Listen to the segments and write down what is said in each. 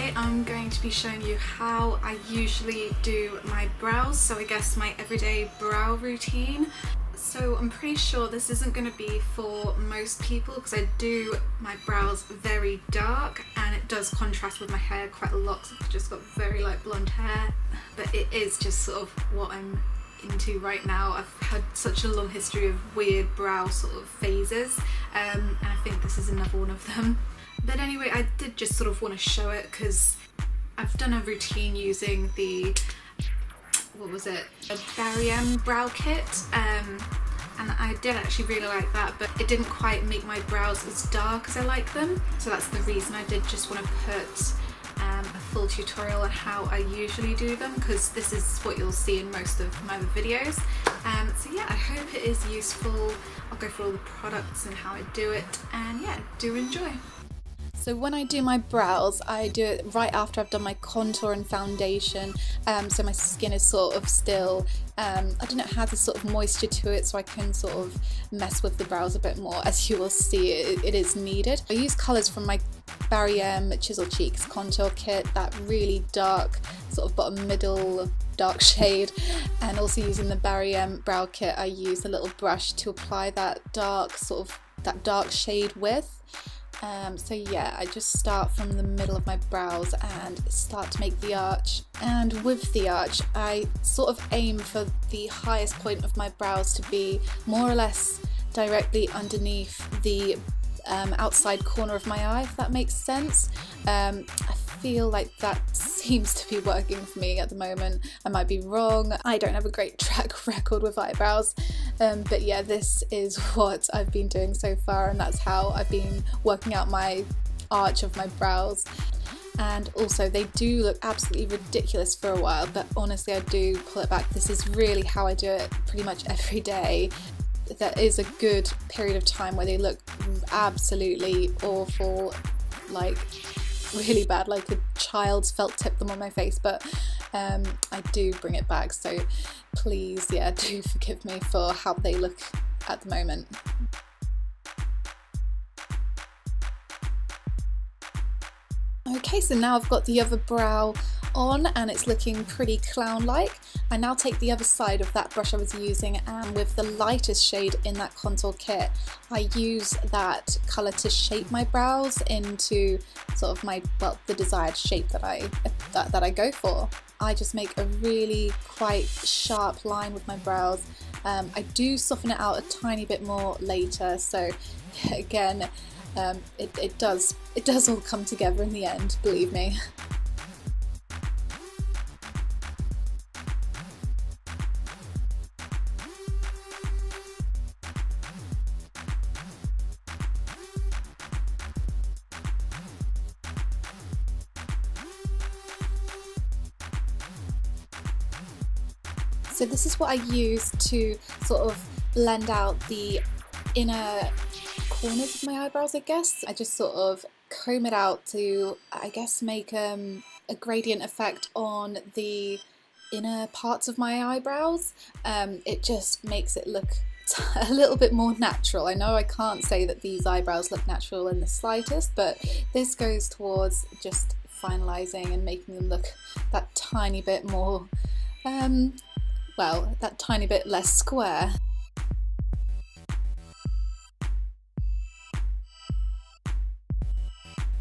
today I'm going to be showing you how I usually do my brows, so I guess my everyday brow routine. So I'm pretty sure this isn't going to be for most people because I do my brows very dark and it does contrast with my hair quite a lot because I've just got very light blonde hair, but it is just sort of what I'm into right now. I've had such a long history of weird brow sort of phases, and I think this is another one of them. But anyway, I did just sort of want to show it because I've done a routine using the, what was it, a Barry M brow kit, and I did actually really like that, but it didn't quite make my brows as dark as I like them, so that's the reason I did just want to put a full tutorial on how I usually do them, because this is what you'll see in most of my other videos. So yeah, I hope it is useful. I'll go through all the products and how I do it, and yeah, do enjoy. So when I do my brows, I do it right after I've done my contour and foundation, so my skin is sort of still, I don't know, it has a sort of moisture to it, so I can sort of mess with the brows a bit more. As you will see, it is needed. I use colours from my Barry M Chisel Cheeks contour kit, that really dark, sort of bottom middle dark shade, and also using the Barry M brow kit, I use a little brush to apply that dark shade with. So yeah, I just start from the middle of my brows and start to make the arch, and with the arch I sort of aim for the highest point of my brows to be more or less directly underneath the outside corner of my eye, if that makes sense. I feel like that seems to be working for me at the moment. I might be wrong, I don't have a great track record with eyebrows, but yeah, this is what I've been doing so far, and that's how I've been working out my arch of my brows. And also they do look absolutely ridiculous for a while, but honestly I do pull it back. This is really how I do it pretty much every day. There is a good period of time where they look absolutely awful, like really bad, like a child's felt tip them on my face, but I do bring it back, so please, yeah, do forgive me for how they look at the moment. Okay, so now I've got the other brow on and it's looking pretty clown-like. I now take the other side of that brush I was using, and with the lightest shade in that contour kit, I use that colour to shape my brows into sort of my, well, the desired shape that I go for. I just make a really quite sharp line with my brows. I do soften it out a tiny bit more later, so again, it does all come together in the end, believe me. So this is what I use to sort of blend out the inner corners of my eyebrows, I guess. I just sort of comb it out to, I guess, make a gradient effect on the inner parts of my eyebrows. It just makes it look a little bit more natural. I know I can't say that these eyebrows look natural in the slightest, but this goes towards just finalising and making them look that tiny bit more, well, that tiny bit less square.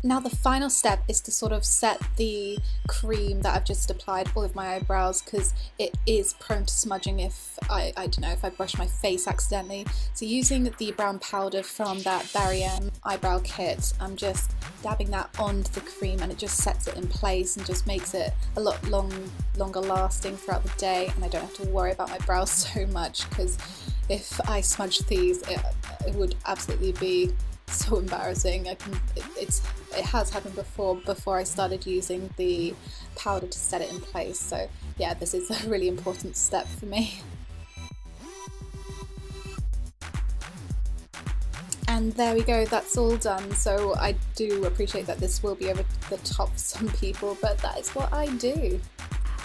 Now the final step is to sort of set the cream that I've just applied all of my eyebrows, because it is prone to smudging if I don't know, if I brush my face accidentally. So using the brown powder from that Barry M eyebrow kit, I'm just dabbing that onto the cream, and it just sets it in place and just makes it a lot longer lasting throughout the day, and I don't have to worry about my brows so much, because if I smudged these, it would absolutely be so embarrassing. It has happened before I started using the powder to set it in place, so yeah, this is a really important step for me. And there we go, that's all done. So I do appreciate that this will be over the top for some people, but that is what I do.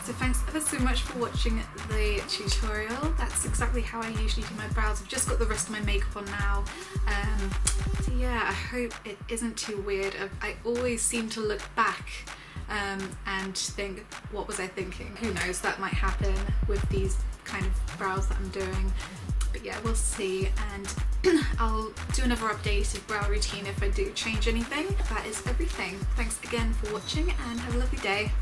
So thanks ever so much for watching the tutorial. That's exactly how I usually do my brows. I've just got the rest of my makeup on now. So yeah, I hope it isn't too weird. I always seem to look back and think, what was I thinking? Who knows, that might happen with these kind of brows that I'm doing. But yeah, we'll see, and I'll do another updated brow routine if I do change anything. That is everything. Thanks again for watching and have a lovely day.